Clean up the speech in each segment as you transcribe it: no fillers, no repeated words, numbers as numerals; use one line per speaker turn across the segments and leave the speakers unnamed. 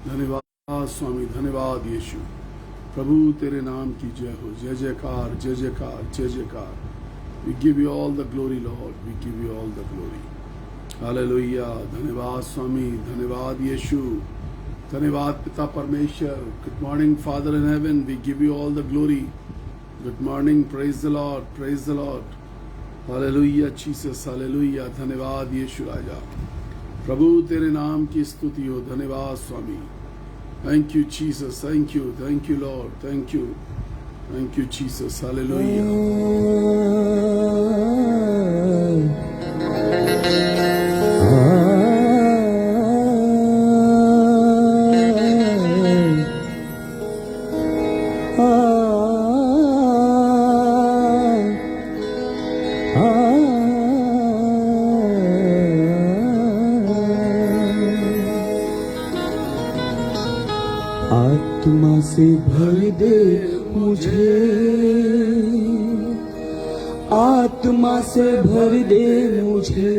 धन्यवाद स्वामी, धन्यवाद यीशु। प्रभु तेरे नाम की जय हो। जय जयकार, जय जयकार, जय जयकार। We give you all the glory lord, we give you all the glory. Hallelujah. धन्यवाद स्वामी, धन्यवाद यीशु, धन्यवाद पिता परमेश्वर। Good morning father in heaven, we give you all the glory. Good morning, praise the lord, praise the lord. Hallelujah Jesus, hallelujah. धन्यवाद यीशु राजा। प्रभु तेरे नाम की स्तुति हो। धन्यवाद स्वामी। Thank you Jesus, thank you Lord, thank you Jesus. Hallelujah.
आत्मा से भर दे मुझे, आत्मा से भर दे मुझे।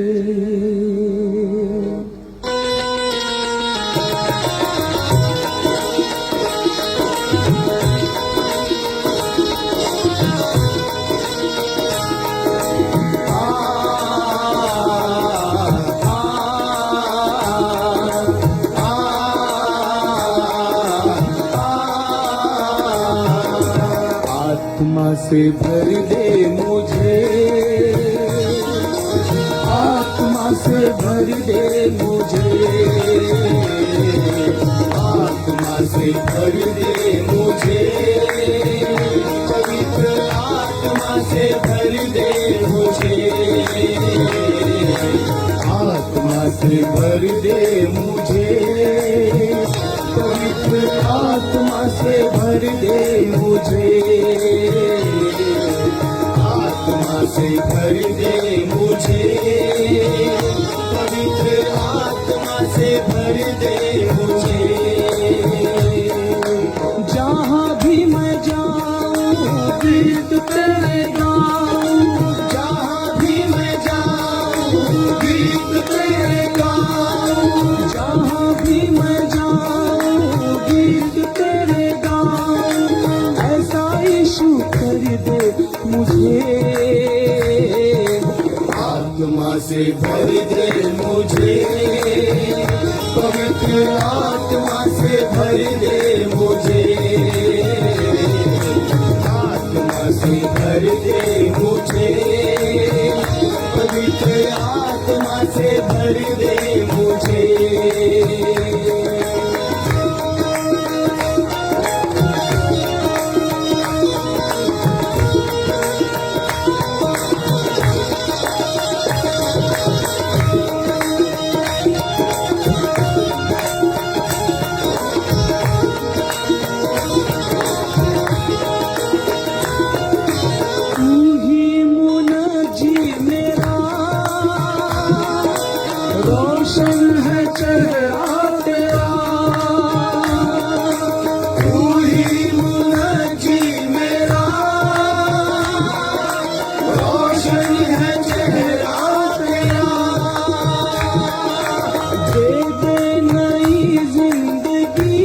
आत्मा से भर दे मुझे, आत्मा से भर दे मुझे, आत्मा से भर दे मुझे, पवित्र आत्मा से भर दे मुझे, आत्मा से भर दे मुझे, पवित्र आत्मा से भर दे मुझे, आत्मा से भर दे मुझे, पवित्र आत्मा से भर दे मुझे। जहाँ भी मैं जाऊँ गीत तेरे गाऊँ, जहाँ भी मैं जाऊँ गीत तेरे गाऊँ, जहाँ भी मैं जाऊँ गीत तेरे गाऊँ। ऐसा यीशु कर दे मुझे, आत्मा से भर दे मुझे, पवित्र आत्मा से भर दे मुझे, आत्मा से भर दे मुझे, पवित्र आत्मा से भर दे मुझे। रोशन है चेहरा तेरा, तू ही मुनज्जी मेरा, रोशन है चेहरा तेरा। दे दे नई जिंदगी,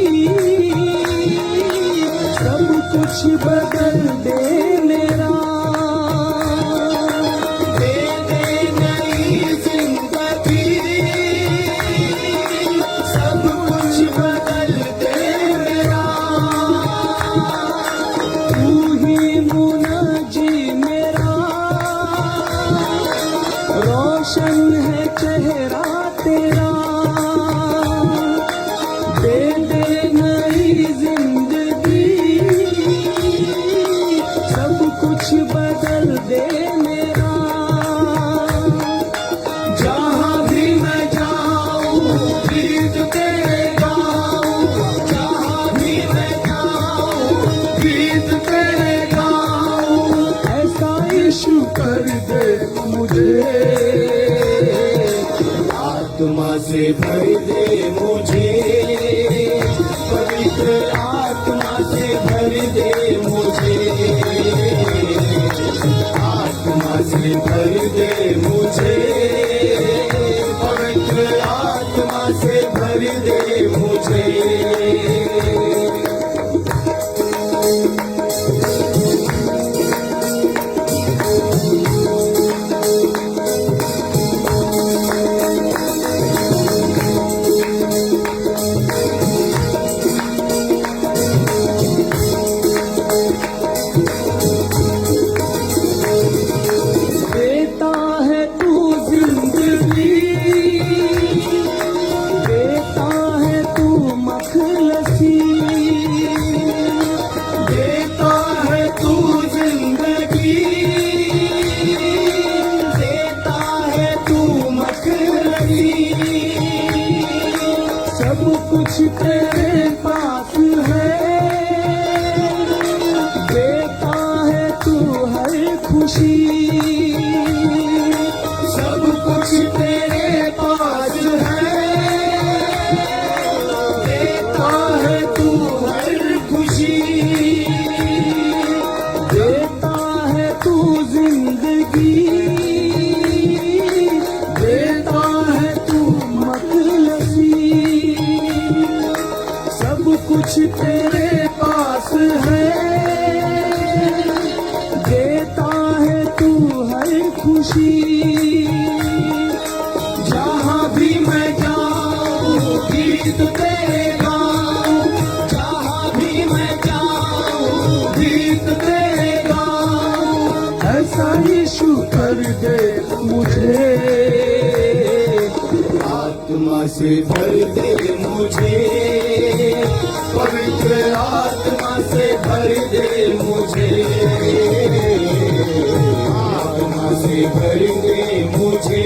सब कुछ बदल दे मेरा। रोशन है चेहरा तेरा, दे दे नई जिंदगी, सब कुछ बदल दे मेरा। जहाँ भी मैं जाऊँ गीत तेरे गाऊँ, जहाँ भी मैं जाऊँ गीत तेरे गाऊँ। ऐसा यीशु कर दे मुझे, आत्मा से भर दे मुझे, पवित्र आत्मा से भर दे मुझे, आत्मा से भर दे मुझे, पवित्र आत्मा से भर दे मुझे। तेरे पास है, देता है तू हर खुशी। सब कुछ तेरे पास है, देता है तू हर खुशी। देता है तू जिंदगी, देता है तू मतलबी। सब कुछ तेरे पास है, देता है तू हर खुशी। जहाँ भी मैं जाऊँ गीत तेरे गाऊँ, जहाँ भी मैं जाऊँ गीत तेरे गाऊँ। ऐसा यीशु कर दे मुझे, आत्मा से भर दे मुझे, पवित्र आत्मा से भर दे मुझे। आत्मा से भर दे मुझे,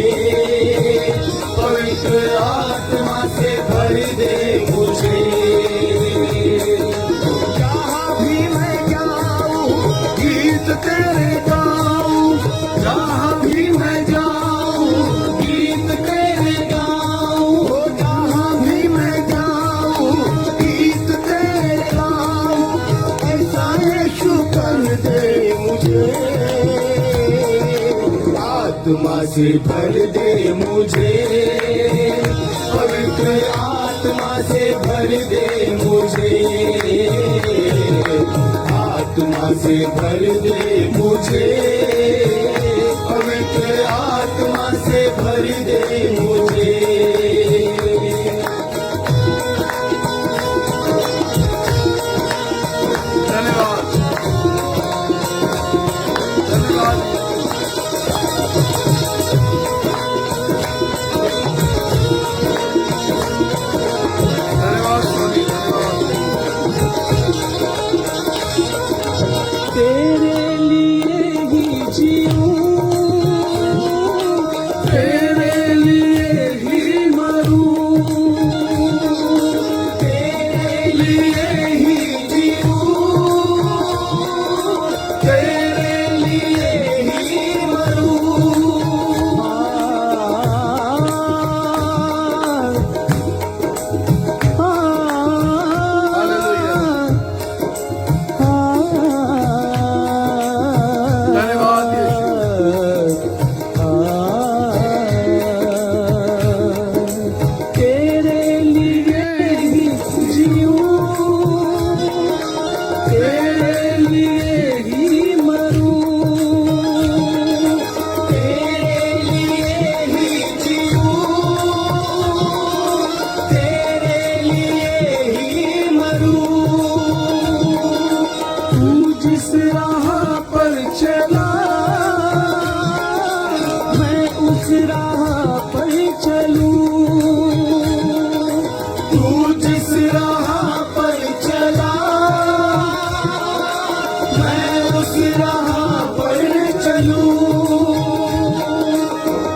पवित्र आत्मा से भर दे मुझे। जहाँ भी मैं जाऊँ गीत तेरे गाऊँ, जहाँ भी मैं जाऊँ गीत तेरे गाऊँ। जहाँ भी मैं जाऊँ गीत तेरे गाऊँ। ऐसा यीशु कर दे मुझे, आत्मा से भर दे मुझे, पवित्र आत्मा से भर दे मुझे। आत्मा से भर दे मुझे, पवित्र आत्मा से भर दे मुझे।
धन्यवाद धन्यवाद। धन्यवाद स्वामी, धन्यवाद।
तेरे लिए ही जीऊं, तेरे लिए ही मरूं। तेरे लिए ही जीऊं, तेरे लिए ही मरूं।
धन्यवाद
तेरे लिए ही जीऊं, तेरे लिए ही मरूं। तेरे लिए ही जीऊं, तेरे लिए ही मरूं। तू जिस राह पर चला, मैं उस राह पर चलूं। तू जिस राह पर चला, मैं उस राह पर चलूं।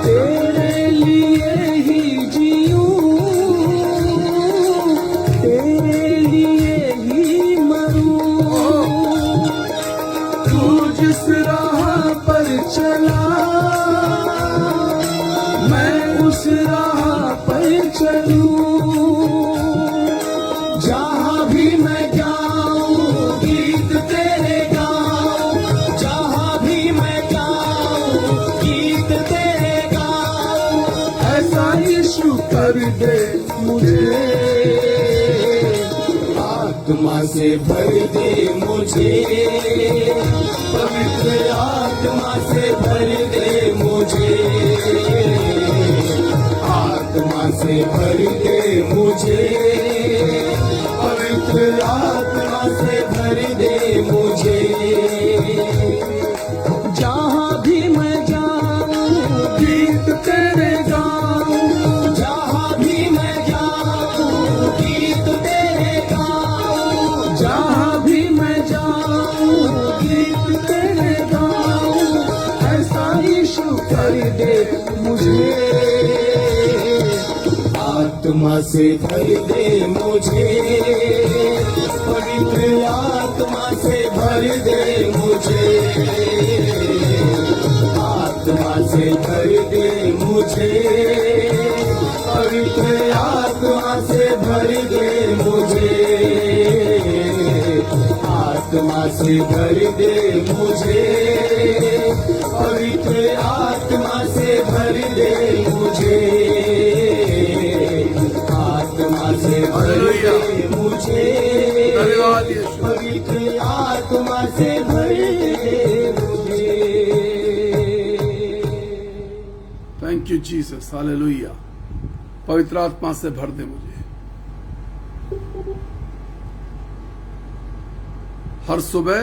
तेरे लिए ही जीऊं, तेरे लिए ही मरूं। तू जिस राह पर चला, मैं उस राह पर चलूं। जहाँ भी मैं जाऊँ गीत तेरे गाऊँ, जहाँ भी मैं जाऊँ गीत तेरे गाऊँ। ऐसा यीशु कर दे मुझे, आत्मा से भर दे मुझे, पवित्र आत्मा से भर दे मुझे। आत्मा से भर दे मुझे, पवित्र आत्मा से भर दे मुझे। जहाँ भी मैं जाऊँ गीत तेरे गाऊँ, जहाँ भी मैं जाऊँ गीत तेरे गाऊँ। जहाँ भी मैं जाऊँ गीत तेरे गाऊँ। ऐसा यीशु कर दे मुझे, आत्मा से भर दे मुझे, पवित्र आत्मा से भर दे मुझे, आत्मा से भर दे मुझे, पवित्र आत्मा से भर दे मुझे, आत्मा से भर दे मुझे, पवित्र आत्मा से भर दे मुझे, आत्मा से भर दे मुझे,
धन्यवाद यीशु।
पवित्र आत्मा से भर दे मुझे।
Thank you Jesus, hallelujah. पवित्र आत्मा से भर दे मुझे। हर सुबह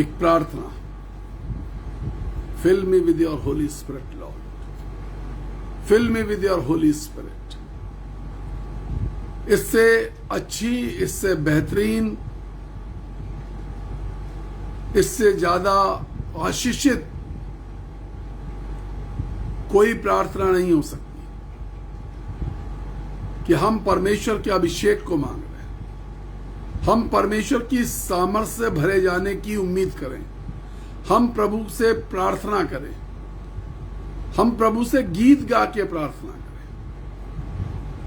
एक प्रार्थना, fill me with your Holi spirit lord, fill me with your Holi spirit. इससे अच्छी, इससे बेहतरीन, इससे ज्यादा आशीषित कोई प्रार्थना नहीं हो सकती कि हम परमेश्वर के अभिषेक को मांग रहे हैं, हम परमेश्वर की सामर्थ्य से भरे जाने की उम्मीद करें, हम प्रभु से प्रार्थना करें, हम प्रभु से गीत गा के प्रार्थना करें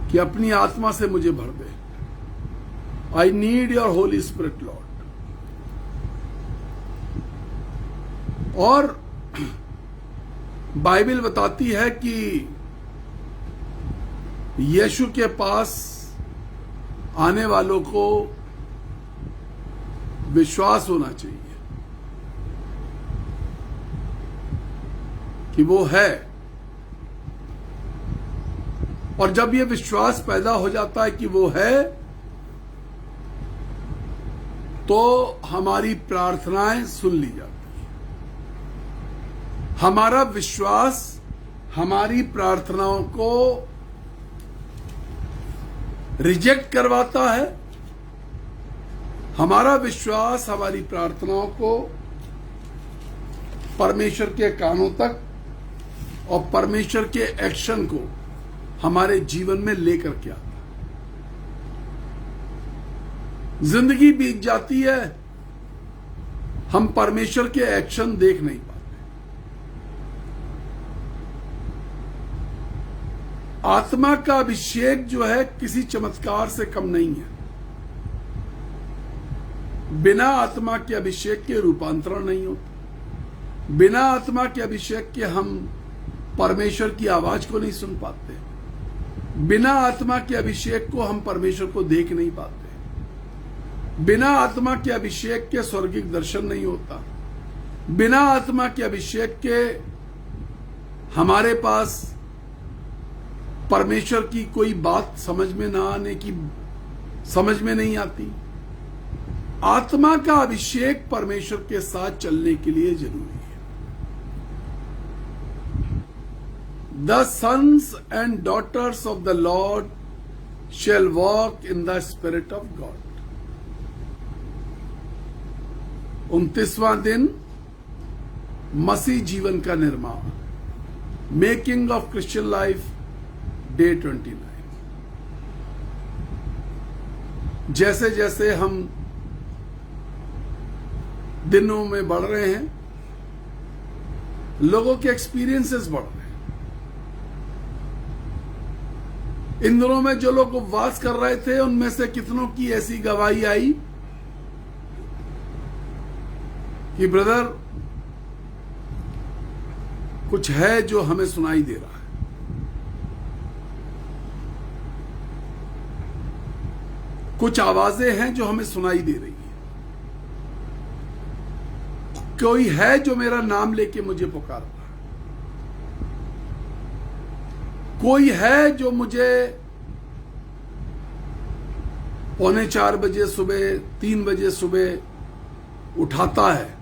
कि अपनी आत्मा से मुझे भर दे। I need your Holi spirit Lord. और बाइबल बताती है कि यीशु के पास आने वालों को विश्वास होना चाहिए कि वो है, और जब ये विश्वास पैदा हो जाता है कि वो है, तो हमारी प्रार्थनाएं सुन ली जाती हैं। हमारा विश्वास हमारी प्रार्थनाओं को रिजेक्ट करवाता है, हमारा विश्वास हमारी प्रार्थनाओं को परमेश्वर के कानों तक और परमेश्वर के एक्शन को हमारे जीवन में लेकर के आता है। जिंदगी बीत जाती है, हम परमेश्वर के एक्शन देख नहीं पाते। आत्मा का अभिषेक जो है किसी चमत्कार से कम नहीं है। बिना आत्मा के अभिषेक के रूपांतरण नहीं होता। बिना आत्मा के अभिषेक के हम परमेश्वर की आवाज को नहीं सुन पाते। बिना आत्मा के अभिषेक को हम परमेश्वर को देख नहीं पाते। बिना आत्मा के अभिषेक के स्वर्गिक दर्शन नहीं होता। बिना आत्मा के अभिषेक के हमारे पास परमेश्वर की कोई बात समझ में नहीं आती। आत्मा का अभिषेक परमेश्वर के साथ चलने के लिए जरूरी है। The sons and daughters of the Lord shall walk in the spirit of God. 29वां दिन, मसीह जीवन का निर्माण, making of Christian life, day 29। जैसे जैसे हम दिनों में बढ़ रहे हैं, लोगों के एक्सपीरियंसेस बढ़ रहे हैं। इन दिनों में जो लोग उपवास कर रहे थे, उनमें से कितनों की ऐसी गवाही आई कि ब्रदर, कुछ है जो हमें सुनाई दे रहा है, कुछ आवाजें हैं जो हमें सुनाई दे रही हैं, कोई है जो मेरा नाम लेके मुझे पुकार रहा है, कोई है जो मुझे 3:45 बजे सुबह, 3 बजे सुबह उठाता है।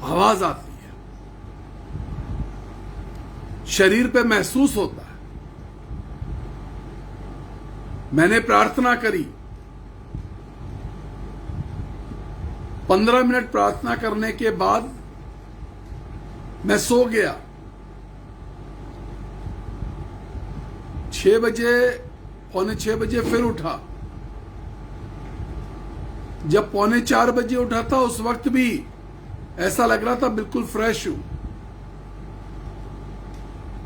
आवाज आती है, शरीर पे महसूस होता है। मैंने प्रार्थना करी, 15 मिनट प्रार्थना करने के बाद मैं सो गया। 6 बजे, पौने 6 बजे फिर उठा। जब पौने 4 बजे उठा था उस वक्त भी ऐसा लग रहा था बिल्कुल फ्रेश हूं,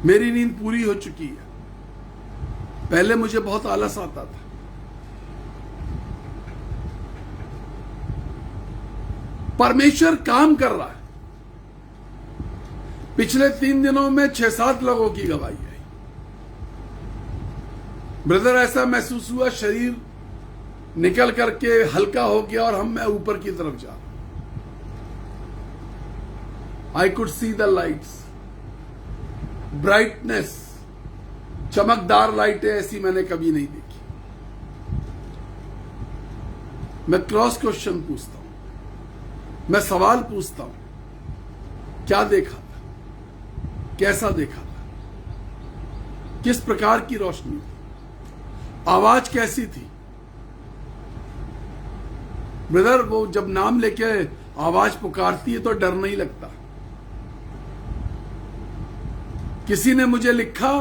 मेरी नींद पूरी हो चुकी है। पहले मुझे बहुत आलस आता था। परमेश्वर काम कर रहा है। पिछले 3 दिनों में 6-7 लोगों की गवाही आई। ब्रदर, ऐसा महसूस हुआ शरीर निकल करके हल्का हो गया और मैं ऊपर की तरफ जा रहा हूं। I could see the lights, brightness, चमकदार लाइटें ऐसी मैंने कभी नहीं देखी। मैं क्रॉस क्वेश्चन पूछता हूं, मैं सवाल पूछता हूं, क्या देखा था, कैसा देखा था, किस प्रकार की रोशनी थी, आवाज कैसी थी? ब्रदर, वो जब नाम लेके आवाज पुकारती है तो डर नहीं लगता। किसी ने मुझे लिखा,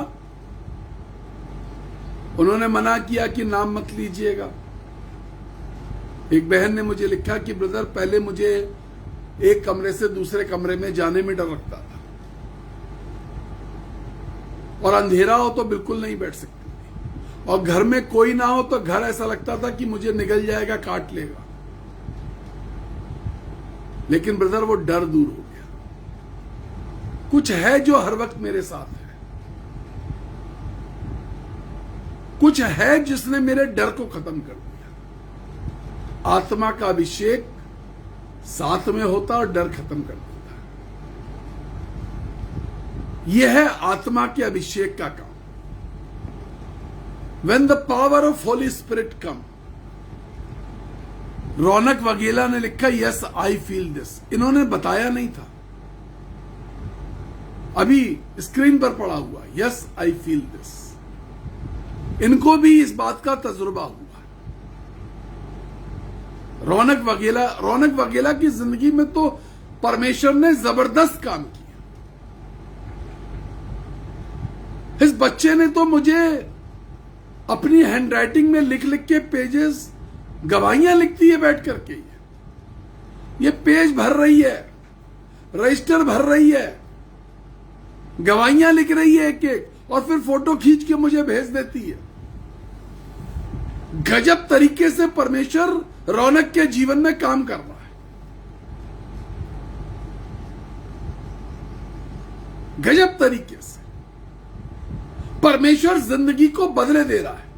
उन्होंने मना किया कि नाम मत लीजिएगा। एक बहन ने मुझे लिखा कि ब्रदर, पहले मुझे एक कमरे से दूसरे कमरे में जाने में डर लगता था और अंधेरा हो तो बिल्कुल नहीं बैठ सकती थी, और घर में कोई ना हो तो घर ऐसा लगता था कि मुझे निगल जाएगा, काट लेगा। लेकिन ब्रदर, वो डर दूर हो गया। कुछ है जो हर वक्त मेरे साथ है, कुछ है जिसने मेरे डर को खत्म कर दिया। आत्मा का अभिषेक साथ में होता और डर खत्म कर देता है। यह है आत्मा के अभिषेक का काम। When the power of Holy Spirit come, रौनक वगेला ने लिखा, यस आई फील दिस। इन्होंने बताया नहीं था, अभी स्क्रीन पर पड़ा हुआ, यस आई फील दिस। इनको भी इस बात का तजुर्बा हुआ। रौनक वगेला की जिंदगी में तो परमेश्वर ने जबरदस्त काम किया। इस बच्चे ने तो मुझे अपनी हैंडराइटिंग में लिख लिख के पेजेस, गवाहियां लिखती है बैठ करके। ये पेज भर रही है, रजिस्टर भर रही है, गवाहियां लिख रही है एक एक, और फिर फोटो खींच के मुझे भेज देती है। गजब तरीके से परमेश्वर रौनक के जीवन में काम कर रहा है। गजब तरीके से परमेश्वर जिंदगी को बदले दे रहा है।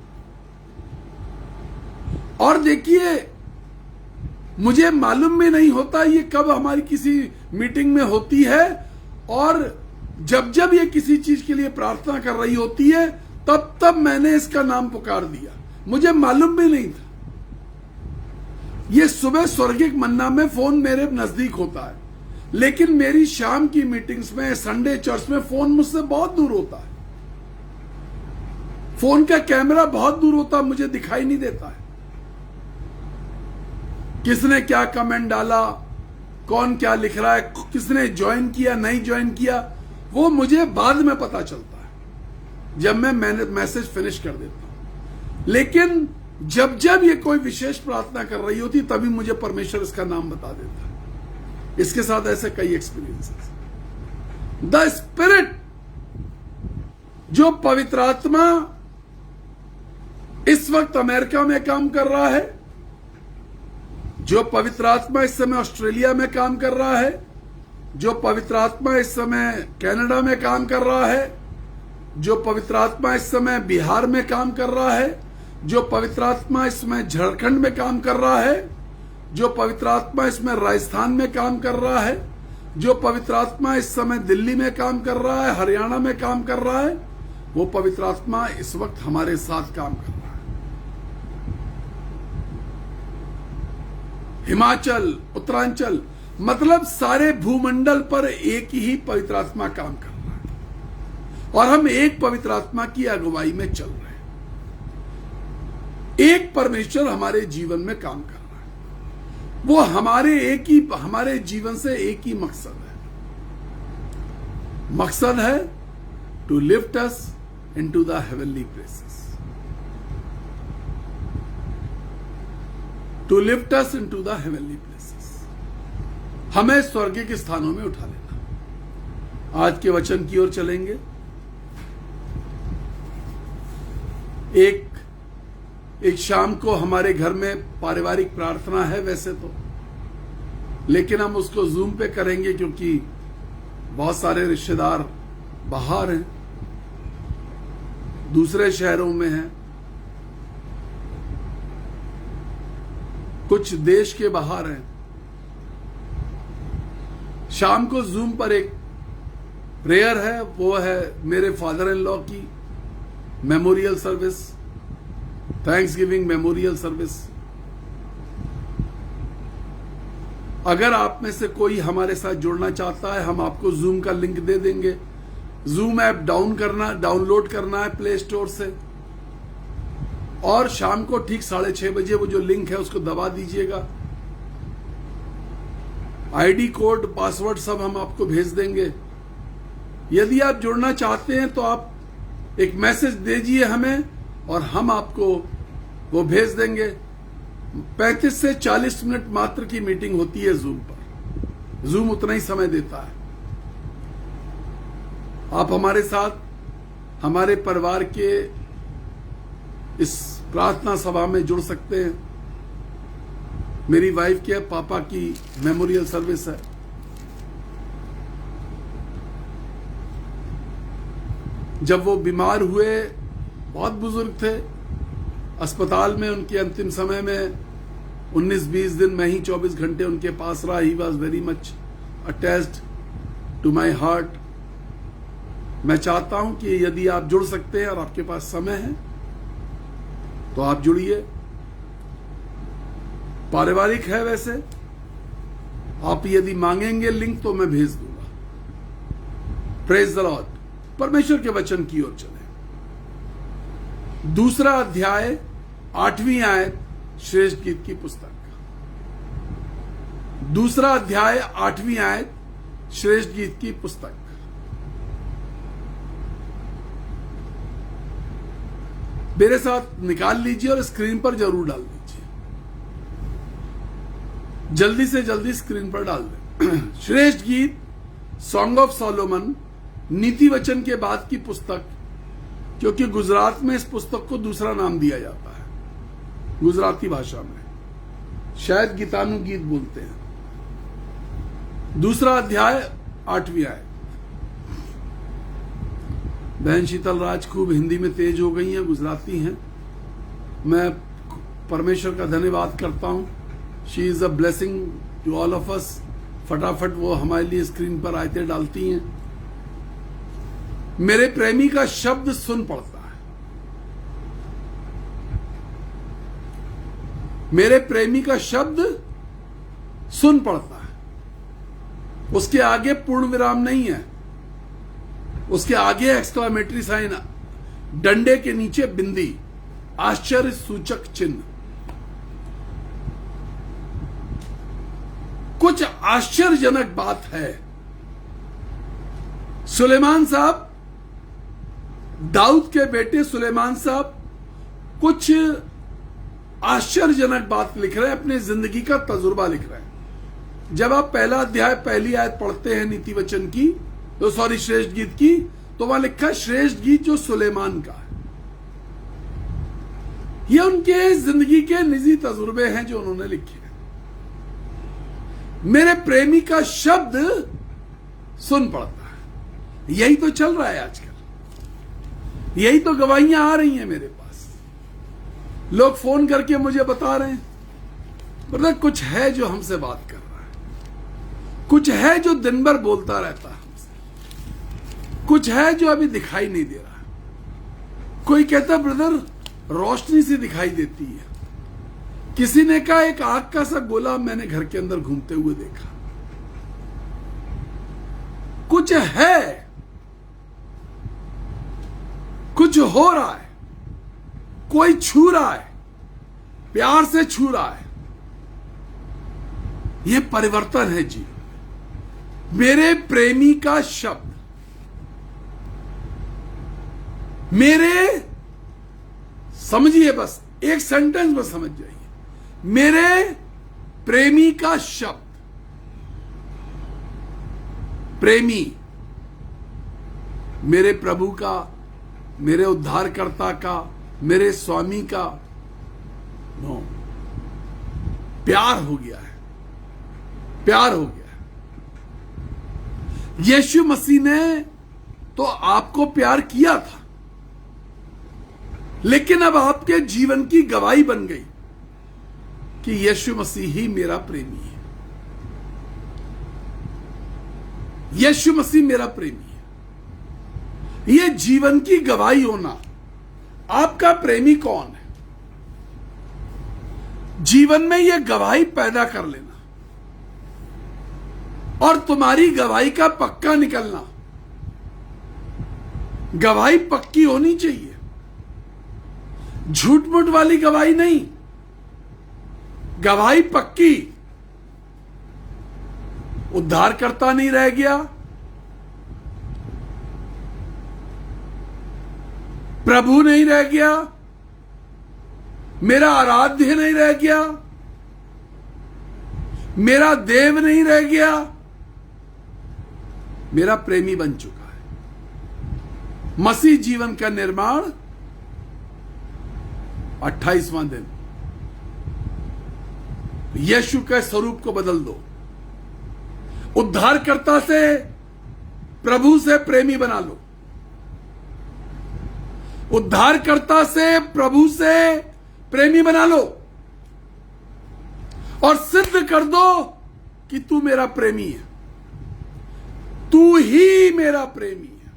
और देखिए, मुझे मालूम भी नहीं होता ये कब हमारी किसी मीटिंग में होती है, और जब जब ये किसी चीज के लिए प्रार्थना कर रही होती है तब तब मैंने इसका नाम पुकार दिया। मुझे मालूम भी नहीं था। ये सुबह स्वर्गिक मन्ना में फोन मेरे नजदीक होता है, लेकिन मेरी शाम की मीटिंग्स में, संडे चर्च में फोन मुझसे बहुत दूर होता है। फोन का कैमरा बहुत दूर होता है, मुझे दिखाई नहीं देता है। किसने क्या कमेंट डाला, कौन क्या लिख रहा है, किसने ज्वाइन किया नहीं ज्वाइन किया, वो मुझे बाद में पता चलता है जब मैं मैसेज फिनिश कर देता हूं। लेकिन जब जब ये कोई विशेष प्रार्थना कर रही होती तभी मुझे परमेश्वर इसका नाम बता देता है। इसके साथ ऐसे कई एक्सपीरियंसेस। द स्पिरिट, जो पवित्र आत्मा इस वक्त अमेरिका में काम कर रहा है, जो पवित्र आत्मा इस समय ऑस्ट्रेलिया में काम कर रहा है, जो पवित्र आत्मा इस समय कनाडा में काम कर रहा है, जो पवित्र आत्मा इस समय बिहार में काम कर रहा है, जो पवित्र आत्मा इस समय झारखंड में काम कर रहा है, जो पवित्र आत्मा इसमें राजस्थान में काम कर रहा है, जो पवित्र आत्मा इस समय दिल्ली में काम कर रहा है, हरियाणा में काम कर रहा है, वो पवित्र आत्मा इस वक्त हमारे साथ काम कर रहा है। हिमाचल, उत्तरांचल, मतलब सारे भूमंडल पर एक ही पवित्र आत्मा काम कर रहा है, और हम एक पवित्र आत्मा की अगुवाई में चल रहे हैं। एक परमेश्वर हमारे जीवन में काम कर रहा है। वो हमारे जीवन से एक ही मकसद है। मकसद है to lift us, into the heavenly places, to lift us into the heavenly places. हमें स्वर्ग के स्थानों में उठा लेना। आज के वचन की ओर चलेंगे। एक शाम को हमारे घर में पारिवारिक प्रार्थना है वैसे तो, लेकिन हम उसको जूम पे करेंगे क्योंकि बहुत सारे रिश्तेदार बाहर हैं, दूसरे शहरों में हैं, कुछ देश के बाहर हैं। शाम को जूम पर एक प्रेयर है, वो है मेरे फादर इन लॉ की memorial service, thanks giving memorial service. अगर आप में से कोई हमारे साथ जुड़ना चाहता है, हम आपको जूम का लिंक दे देंगे। जूम ऐप डाउनलोड करना है प्ले स्टोर से, और शाम को ठीक 6:30 बजे वो जो लिंक है उसको दबा दीजिएगा। आईडी कोड, पासवर्ड सब हम आपको भेज देंगे। यदि आप जुड़ना चाहते हैं तो आप एक मैसेज दीजिए हमें और हम आपको वो भेज देंगे। 35 से 40 मिनट मात्र की मीटिंग होती है जूम पर, जूम उतना ही समय देता है। आप हमारे साथ हमारे परिवार के इस प्रार्थना सभा में जुड़ सकते हैं। मेरी वाइफ के पापा की मेमोरियल सर्विस है। जब वो बीमार हुए, बहुत बुजुर्ग थे, अस्पताल में उनके अंतिम समय में 19-20 दिन मैं ही 24 घंटे उनके पास रहा। He was very much attached to my heart. मैं चाहता हूं कि यदि आप जुड़ सकते हैं और आपके पास समय है तो आप जुड़िए। पारिवारिक है वैसे, आप यदि मांगेंगे लिंक तो मैं भेज दूंगा। Praise the Lord. परमेश्वर के वचन की ओर चले। 2 अध्याय 8वीं आयत श्रेष्ठ गीत की पुस्तक। 2 अध्याय 8वीं आयत श्रेष्ठ गीत की पुस्तक। मेरे साथ निकाल लीजिए और स्क्रीन पर जरूर डाल दीजिए। जल्दी से जल्दी स्क्रीन पर डाल दें। श्रेष्ठ गीत, सॉन्ग ऑफ सोलोमन, नीति वचन के बाद की पुस्तक, क्योंकि गुजरात में इस पुस्तक को दूसरा नाम दिया जाता है, गुजराती भाषा में शायद गीतानुगीत बोलते हैं। 2 अध्याय 8वीं आयत। बहन शीतल राज खूब हिंदी में तेज हो गई हैं, गुजराती हैं। मैं परमेश्वर का धन्यवाद करता हूं। She is a blessing to all of us. फटाफट वो हमारे लिए स्क्रीन पर आयतें डालती हैं। मेरे प्रेमी का शब्द सुन पड़ता है। मेरे प्रेमी का शब्द सुन पड़ता है। उसके आगे पूर्ण विराम नहीं है, उसके आगे एक्सक्लामेटरी साइन, डंडे के नीचे बिंदी, आश्चर्य सूचक चिन्ह। कुछ आश्चर्यजनक बात है। सुलेमान साहब, दाऊद के बेटे सुलेमान साहब कुछ आश्चर्यजनक बात लिख रहे हैं, अपनी जिंदगी का तजुर्बा लिख रहे हैं। जब आप पहला अध्याय पहली आयत पढ़ते हैं नीति वचन की, तो श्रेष्ठ गीत की, तो वहां लिखा है श्रेष्ठ गीत जो सुलेमान का है। ये उनके जिंदगी के निजी तजुर्बे हैं जो उन्होंने लिखे हैं। मेरे प्रेमी का शब्द सुन पड़ता है। यही तो चल रहा है आजकल, यही तो गवाहियां आ रही हैं मेरे पास। लोग फोन करके मुझे बता रहे हैं, मतलब कुछ है जो हमसे बात कर रहा है, कुछ है जो दिन भर बोलता रहता है हमसे, कुछ है जो अभी दिखाई नहीं दे रहा। कोई कहता ब्रदर रोशनी सी दिखाई देती है। किसी ने कहा एक आग का सा गोला मैंने घर के अंदर घूमते हुए देखा। कुछ है, कुछ हो रहा है, कोई छू रहा है, प्यार से छू रहा है। यह परिवर्तन है जी। मेरे प्रेमी का शब्द, मेरे, समझिए बस एक सेंटेंस में समझ जाइए, मेरे प्रेमी का शब्द, प्रेमी मेरे प्रभु का, मेरे उद्धारकर्ता का, मेरे स्वामी का, नो, प्यार हो गया है, प्यार हो गया है। यीशु मसीह ने तो आपको प्यार किया था, लेकिन अब आपके जीवन की गवाही बन गई कि यीशु मसीह ही मेरा प्रेमी है, यीशु मसीह मेरा प्रेमी है। यह जीवन की गवाही होना, आपका प्रेमी कौन है, जीवन में यह गवाही पैदा कर लेना और तुम्हारी गवाही का पक्का निकलना। गवाही पक्की होनी चाहिए, झूठ मूठ वाली गवाही नहीं, गवाही पक्की। उद्धारकर्ता नहीं रह गया, प्रभु नहीं रह गया, मेरा आराध्य नहीं रह गया, मेरा देव नहीं रह गया, मेरा प्रेमी बन चुका है। मसीह जीवन का निर्माण 28वां दिन, यीशु के स्वरूप को बदल दो, उद्धारकर्ता से, प्रभु से प्रेमी बना लो, उद्धारकर्ता से, प्रभु से प्रेमी बना लो और सिद्ध कर दो कि तू मेरा प्रेमी है, तू ही मेरा प्रेमी है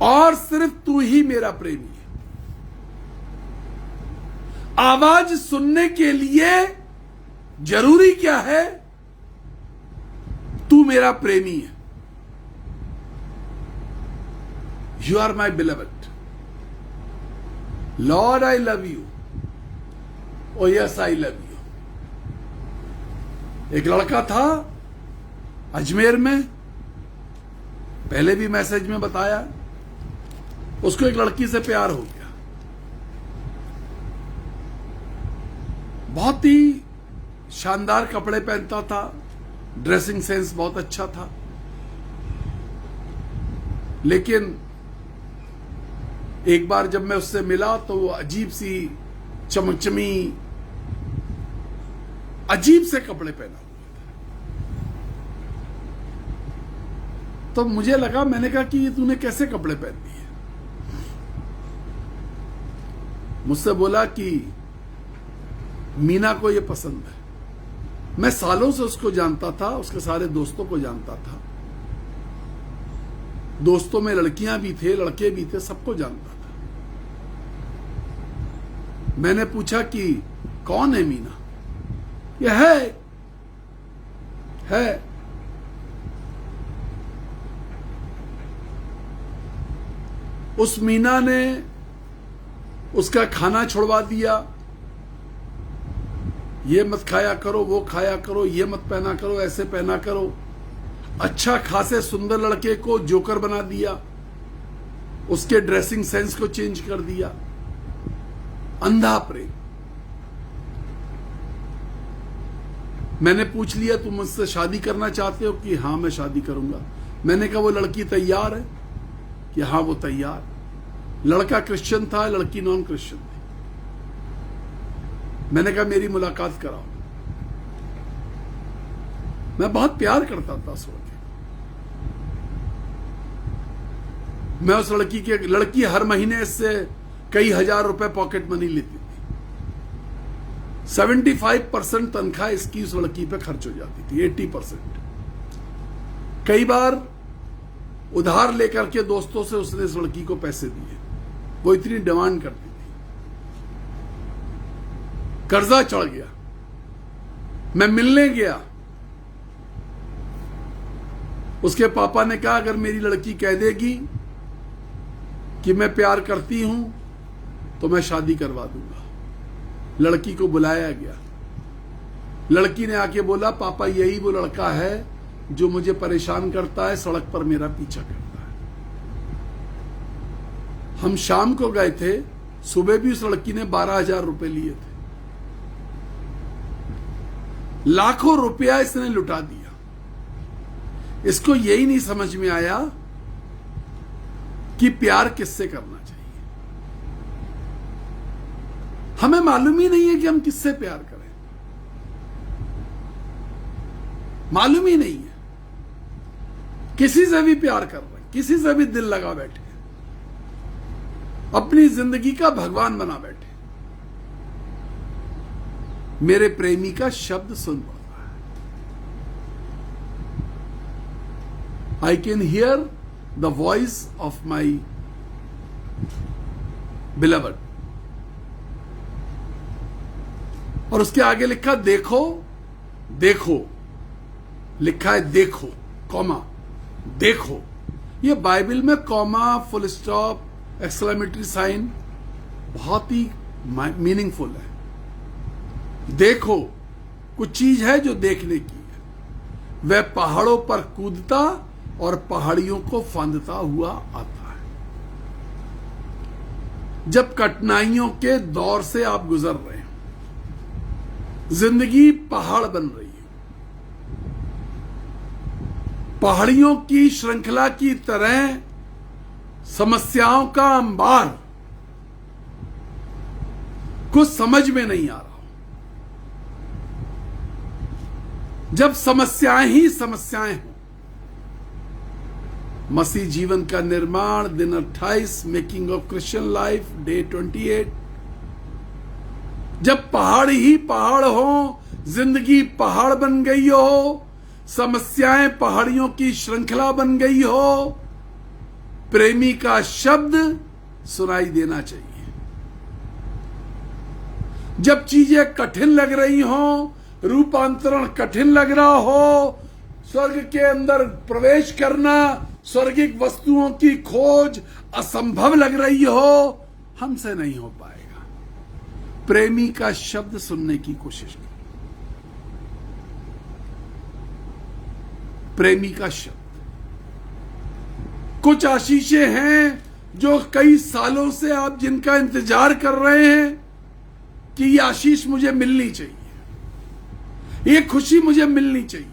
और सिर्फ तू ही मेरा प्रेमी है। आवाज सुनने के लिए जरूरी क्या है? तू मेरा प्रेमी है। You are my beloved, lord I love you, O yes I love you. एक लड़का था अजमेर में, पहले भी मैसेज में बताया, उसको एक लड़की से प्यार हो गया, बहुत ही शानदार कपड़े पहनता था, ड्रेसिंग सेंस बहुत अच्छा था, लेकिन एक बार जब मैं उससे मिला तो वो अजीब सी चमचमी, अजीब से कपड़े पहना हुआ था। तो मुझे लगा, मैंने कहा कि ये तूने कैसे कपड़े पहन दिए? मुझसे बोला कि मीना को ये पसंद है। मैं सालों से उसको जानता था, उसके सारे दोस्तों को जानता था, दोस्तों में लड़कियां भी थे, लड़के भी थे, सबको जानता था। मैंने पूछा कि कौन है मीना? ये है। उस मीना ने उसका खाना छुड़वा दिया, ये मत खाया करो, वो खाया करो, ये मत पहना करो, ऐसे पहना करो। अच्छा खासे सुंदर लड़के को जोकर बना दिया, उसके ड्रेसिंग सेंस को चेंज कर दिया। अंधा प्रेम। मैंने पूछ लिया, तुम मुझसे शादी करना चाहते हो? कि हाँ मैं शादी करूंगा। मैंने कहा वो लड़की तैयार है? कि हाँ वो तैयार। लड़का क्रिश्चियन था, लड़की नॉन क्रिश्चियन थी। मैंने कहा मेरी मुलाकात कराओ। मैं बहुत प्यार करता था उस लड़के, मैं उस लड़की हर महीने इससे कई हजार रुपए पॉकेट मनी लेती थी। 75% तनख्वाह इसकी उस लड़की पे खर्च हो जाती थी, 80%। कई बार उधार लेकर के दोस्तों से उसने इस लड़की को पैसे दिए, वो इतनी डिमांड करती थी। कर्जा चढ़ गया, मैं मिलने गया, उसके पापा ने कहा अगर मेरी लड़की कह देगी कि मैं प्यार करती हूं तो मैं शादी करवा दूंगा। लड़की को बुलाया गया, लड़की ने आके बोला पापा यही वो लड़का है जो मुझे परेशान करता है, सड़क पर मेरा पीछा करता है। हम शाम को गए थे, सुबह भी उस लड़की ने 12,000 रुपए लिए थे। लाखों रुपया इसने लुटा दिया। इसको यही नहीं समझ में आया कि प्यार किससे करना चाहिए। हमें मालूम ही नहीं है कि हम किससे प्यार करें, मालूम ही नहीं है। किसी से भी प्यार कर रहे हैं, किसी से भी दिल लगा बैठे, अपनी जिंदगी का भगवान बना बैठे। मेरे प्रेमी का शब्द सुन पड़ा है। I can hear the voice of my beloved. और उसके आगे लिखा देखो, देखो, लिखा है देखो, कॉमा, देखो। ये बाइबल में comma, full stop, exclamatory sign बहुत ही मीनिंगफुल है। देखो, कुछ चीज है जो देखने की है। वह पहाड़ों पर कूदता और पहाड़ियों को फांदता हुआ आता है। जब कठिनाइयों के दौर से आप गुजर रहे हैं, जिंदगी पहाड़ बन रही है, पहाड़ियों की श्रृंखला की तरह समस्याओं का अंबार, कुछ समझ में नहीं आ रहा। जब समस्याएं ही समस्याएं हो, मसीह जीवन का निर्माण दिन 28, making of Christian life day 28। जब पहाड़ ही पहाड़ हो, जिंदगी पहाड़ बन गई हो, समस्याएं पहाड़ियों की श्रृंखला बन गई हो, प्रेमी का शब्द सुनाई देना चाहिए। जब चीजें कठिन लग रही हो, रूपांतरण कठिन लग रहा हो, स्वर्ग के अंदर प्रवेश करना, स्वर्गिक वस्तुओं की खोज असंभव लग रही हो, हमसे नहीं हो पाएगा। प्रेमी का शब्द सुनने की कोशिश करो। प्रेमी का शब्द। कुछ आशीषें हैं जो कई सालों से आप जिनका इंतजार कर रहे हैं कि ये आशीष मुझे मिलनी चाहिए, ये खुशी मुझे मिलनी चाहिए।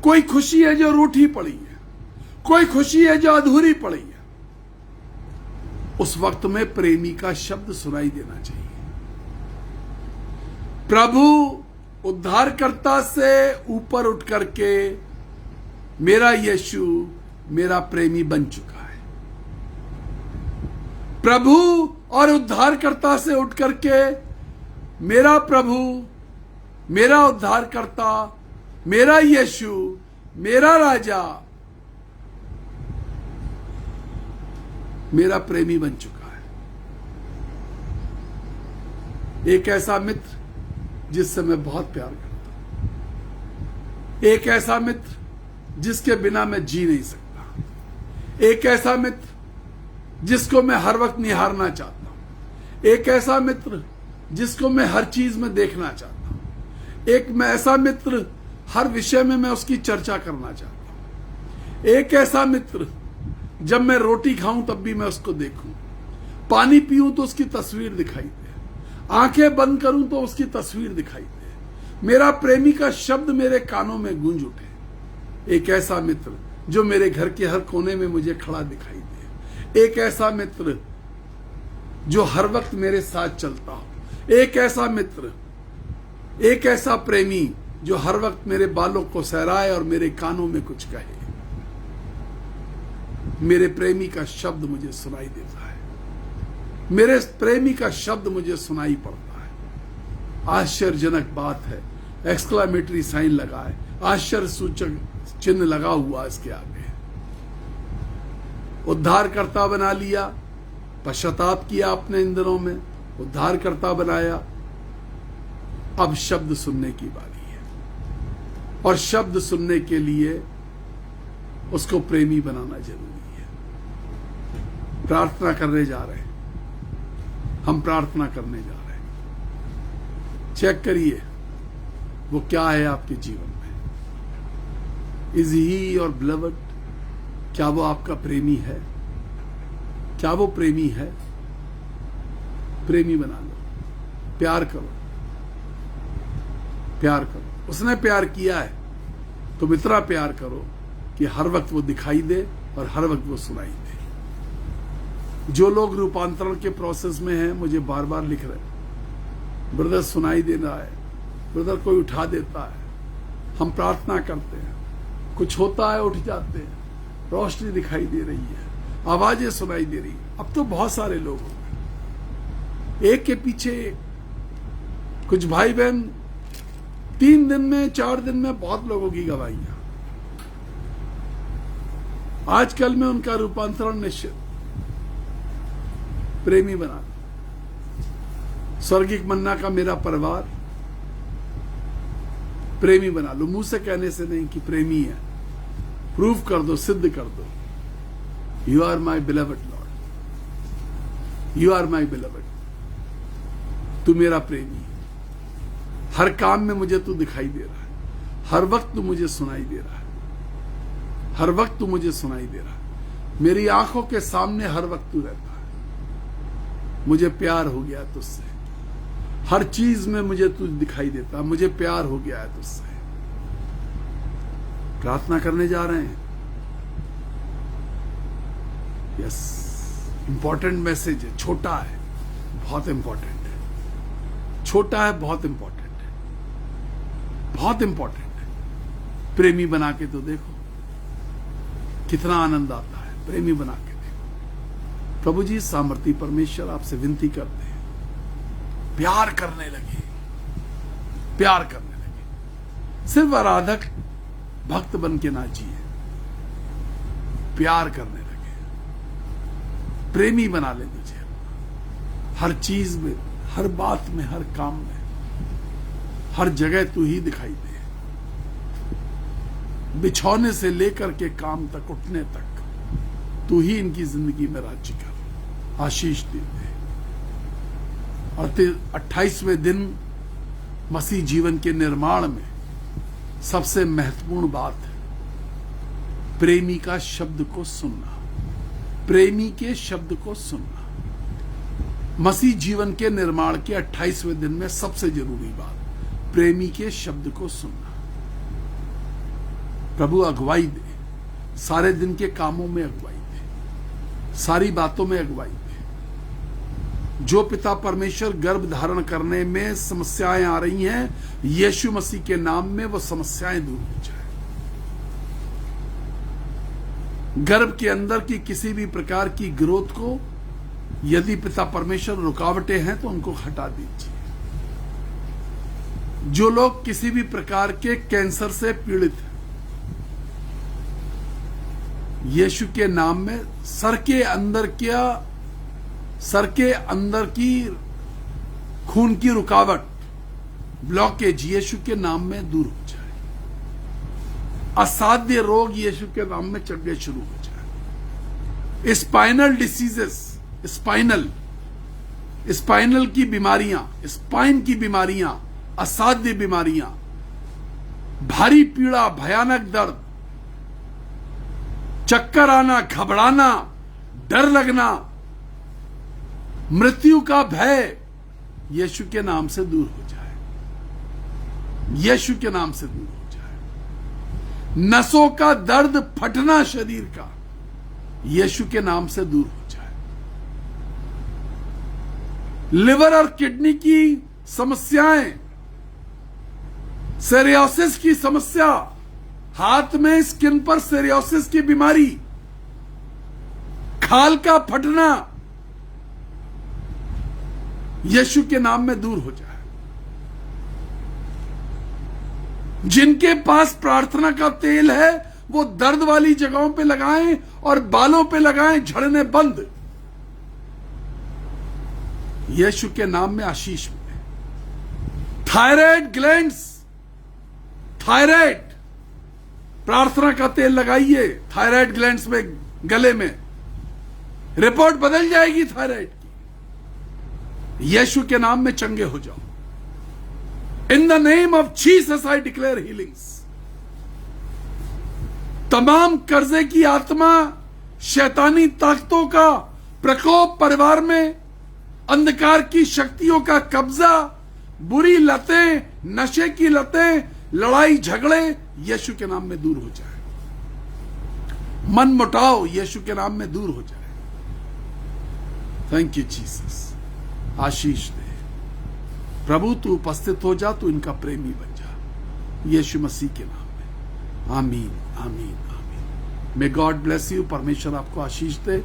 कोई खुशी है जो रूठी पड़ी है, कोई खुशी है जो अधूरी पड़ी है। उस वक्त में प्रेमी का शब्द सुनाई देना चाहिए। प्रभु उद्धारकर्ता से ऊपर उठ करके मेरा यीशु मेरा प्रेमी बन चुका है। प्रभु और उद्धारकर्ता से उठ करके मेरा प्रभु, मेरा उद्धारकर्ता, मेरा यीशु, मेरा राजा, मेरा प्रेमी बन चुका है। एक ऐसा मित्र जिससे मैं बहुत प्यार करता हूं, एक ऐसा मित्र जिसके बिना मैं जी नहीं सकता, एक ऐसा मित्र जिसको मैं हर वक्त निहारना चाहता हूं, एक ऐसा मित्र जिसको मैं हर चीज में देखना चाहता हूं, एक मैं ऐसा मित्र हर विषय में मैं उसकी चर्चा करना चाहता हूं, एक ऐसा मित्र जब मैं रोटी खाऊं तब भी मैं उसको देखूं, पानी पीऊं तो उसकी तस्वीर दिखाई दे, आंखें बंद करूं तो उसकी तस्वीर दिखाई दे, मेरा प्रेमी का शब्द मेरे कानों में गूंज उठे। एक ऐसा मित्र जो मेरे घर के हर कोने में मुझे खड़ा दिखाई दे, एक ऐसा मित्र जो हर वक्त मेरे साथ चलता हो, एक ऐसा मित्र, एक ऐसा प्रेमी जो हर वक्त मेरे बालों को सहराए और मेरे कानों में कुछ कहे। मेरे प्रेमी का शब्द मुझे सुनाई देता है, मेरे प्रेमी का शब्द मुझे सुनाई पड़ता है। आश्चर्यजनक बात है, एक्सक्लेमेटरी साइन लगा है, आश्चर्य सूचक चिन्ह लगा हुआ इसके आगे। उद्धारकर्ता बना लिया, पश्चाताप किया अपने इन दिनों में, उद्धारकर्ता बनाया। अब शब्द सुनने की बारी है, और शब्द सुनने के लिए उसको प्रेमी बनाना जरूरी है। प्रार्थना करने जा रहे हैं, हम प्रार्थना करने जा रहे हैं। चेक करिए वो क्या है आपके जीवन में। Is he your beloved? क्या वो आपका प्रेमी है? क्या वो प्रेमी है? प्रेमी बना लो, प्यार करो, प्यार करो। उसने प्यार किया है, तुम इतना प्यार करो कि हर वक्त वो दिखाई दे और हर वक्त वो सुनाई दे। जो लोग रूपांतरण के प्रोसेस में हैं, मुझे बार बार लिख रहे हैं, ब्रदर सुनाई दे रहा है, ब्रदर कोई उठा देता है, हम प्रार्थना करते हैं, कुछ होता है, उठ जाते हैं, रोशनी दिखाई दे रही है, आवाजें सुनाई दे रही है। अब तो बहुत सारे लोग हो गए, एक के पीछे एक। कुछ भाई बहन 3 दिन में, 4 दिन में बहुत लोगों की गवाहियां। आजकल में उनका रूपांतरण निश्चित। प्रेमी बना लो। स्वर्गिक मन्ना का मेरा परिवार प्रेमी बना लो। मुंह से कहने से नहीं कि प्रेमी है, प्रूव कर दो, सिद्ध कर दो। You are my beloved lord, you are my beloved. तू मेरा प्रेमी है। हर काम में मुझे तू दिखाई दे रहा है, हर वक्त तू मुझे सुनाई दे रहा है, हर वक्त तू मुझे सुनाई दे रहा है। मेरी आंखों के सामने हर वक्त तू रहता है। मुझे प्यार हो गया तुझसे, हर चीज में मुझे तू दिखाई देता, मुझे प्यार हो गया है तुझसे। प्रार्थना करने जा रहे हैं। यस, इंपॉर्टेंट मैसेज है। छोटा है, बहुत इंपॉर्टेंट है। छोटा है, बहुत इंपॉर्टेंट है, बहुत इंपॉर्टेंट है। प्रेमी बना के तो देखो कितना आनंद आता है। प्रेमी बना के देखो। प्रभु जी सामर्थी परमेश्वर आपसे विनती करते हैं, प्यार करने लगे, प्यार करने लगे। सिर्फ आराधक भक्त बन के ना जिए, प्यार करने लगे। प्रेमी बना ले मुझे, हर चीज में, हर बात में, हर काम में, हर जगह तू ही दिखाई दे। बिछौने से लेकर के काम तक, उठने तक तू ही इनकी जिंदगी में राज्य कर, आशीष दे। और 28वें दिन मसीह जीवन के निर्माण में सबसे महत्वपूर्ण बात है प्रेमी का शब्द को सुनना, प्रेमी के शब्द को सुनना। मसीह जीवन के निर्माण के 28वें दिन में सबसे जरूरी बात प्रेमी के शब्द को सुनना। प्रभु अगुवाई दे, सारे दिन के कामों में अगुवाई दे, सारी बातों में अगुवाई दे। जो पिता परमेश्वर गर्भ धारण करने में समस्याएं आ रही हैं, यीशु मसीह के नाम में वो समस्याएं दूर हो जाए। गर्भ के अंदर की किसी भी प्रकार की ग्रोथ को यदि पिता परमेश्वर रुकावटें हैं तो उनको हटा दीजिए। जो लोग किसी भी प्रकार के कैंसर से पीड़ित हैं, यीशु के नाम में सर के अंदर की खून की रुकावट, ब्लॉकेज यीशु के नाम में दूर हो जाए। असाध्य रोग यीशु के नाम में चढ़ने शुरू हो जाए। स्पाइनल डिसीजेस, स्पाइनल की बीमारियां, स्पाइन की बीमारियां, असाध्य बीमारियां, भारी पीड़ा, भयानक दर्द, चक्कर आना, घबराना, डर लगना, मृत्यु का भय यीशु के नाम से दूर हो जाए, यीशु के नाम से दूर हो जाए। नसों का दर्द, फटना शरीर का, यीशु के नाम से दूर हो जाए। लिवर और किडनी की समस्याएं, सोरियासिस की समस्या, हाथ में स्किन पर सोरियासिस की बीमारी, खाल का फटना, यीशु के नाम में दूर हो जाए। जिनके पास प्रार्थना का तेल है वो दर्द वाली जगहों पे लगाएं और बालों पे लगाएं, झड़ने बंद। यीशु के नाम में आशीष मिले। थायराइड ग्लैंड्स, थायराइड, प्रार्थना का तेल लगाइए थायराइड ग्लैंड्स में, गले में, रिपोर्ट बदल जाएगी थायराइड की। यीशु के नाम में चंगे हो जाओ। In the name of Jesus I declare healings. तमाम कर्जे की आत्मा, शैतानी ताकतों का प्रकोप परिवार में, अंधकार की शक्तियों का कब्जा, बुरी लतें, नशे की लतें, लड़ाई झगड़े यीशु के नाम में दूर हो जाए। मन मुटाव यीशु के नाम में दूर हो जाए। Thank you Jesus. आशीष दे प्रभु, तू उपस्थित हो जा, तू इनका प्रेमी बन जा, यीशु मसीह के नाम में। आमीन आमीन आमीन। May God bless you. परमेश्वर आपको आशीष दे।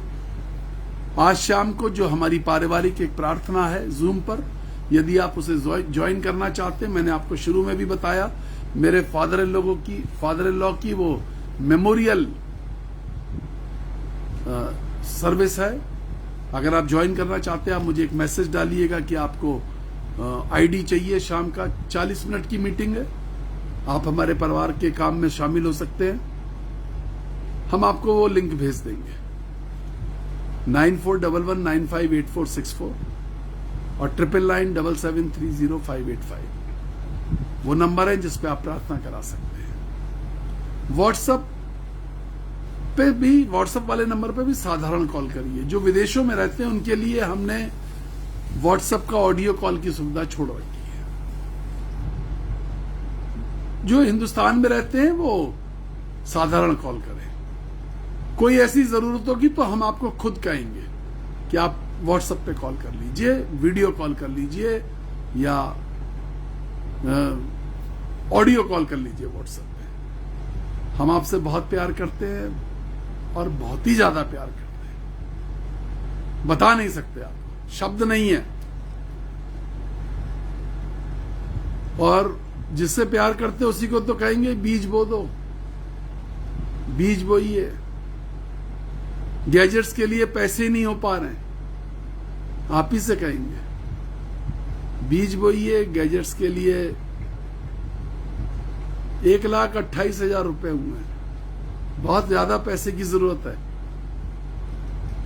आज शाम को जो हमारी पारिवारिक एक प्रार्थना है जूम पर, यदि आप उसे ज्वाइन करना चाहते हैं, मैंने आपको शुरू में भी बताया, मेरे फादर इन लॉ की वो मेमोरियल सर्विस है। अगर आप ज्वाइन करना चाहते हैं, आप मुझे एक मैसेज डालिएगा कि आपको आईडी चाहिए। शाम का 40 मिनट की मीटिंग है, आप हमारे परिवार के काम में शामिल हो सकते हैं। हम आपको वो लिंक भेज देंगे। 9411958464 और 9997730585 वो नंबर है जिस पे आप प्रार्थना करा सकते हैं। व्हाट्सएप वाले नंबर पे भी साधारण कॉल करिए। जो विदेशों में रहते हैं उनके लिए हमने व्हाट्सएप का ऑडियो कॉल की सुविधा छोड़ रखी है। जो हिंदुस्तान में रहते हैं वो साधारण कॉल करें। कोई ऐसी जरूरत होगी तो हम आपको खुद कहेंगे कि आप व्हाट्सएप पे कॉल कर लीजिए, वीडियो कॉल कर लीजिए या ऑडियो कॉल कर लीजिए व्हाट्सएप पे। हम आपसे बहुत प्यार करते हैं और बहुत ही ज्यादा प्यार करते हैं, बता नहीं सकते, आप शब्द नहीं है। और जिससे प्यार करते उसी को तो कहेंगे बीज बो दो, बीज बोइए। गैजेट्स के लिए पैसे नहीं हो पा रहे, आप ही से कहेंगे बीज बोइए। गैजेट्स के लिए 1,28,000 रुपए हुए हैं, बहुत ज्यादा पैसे की जरूरत है,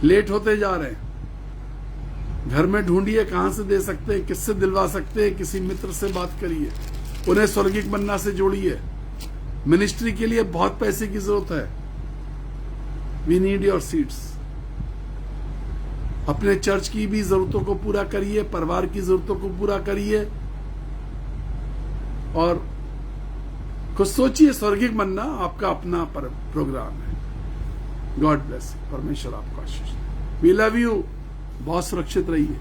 लेट होते जा रहे हैं। घर में ढूंढिए कहां से दे सकते हैं, किससे दिलवा सकते हैं, किसी मित्र से बात करिए, उन्हें स्वर्गिक मन्ना से जोड़िए। मिनिस्ट्री के लिए बहुत पैसे की जरूरत है। We need your seeds. अपने चर्च की भी जरूरतों को पूरा करिए, परिवार की जरूरतों को पूरा करिए और कुछ सोचिए। स्वर्गिक मन्ना आपका अपना प्रोग्राम है। God bless. परमेश्वर आपको आशीष दे। We love you. बहुत सुरक्षित रहिए।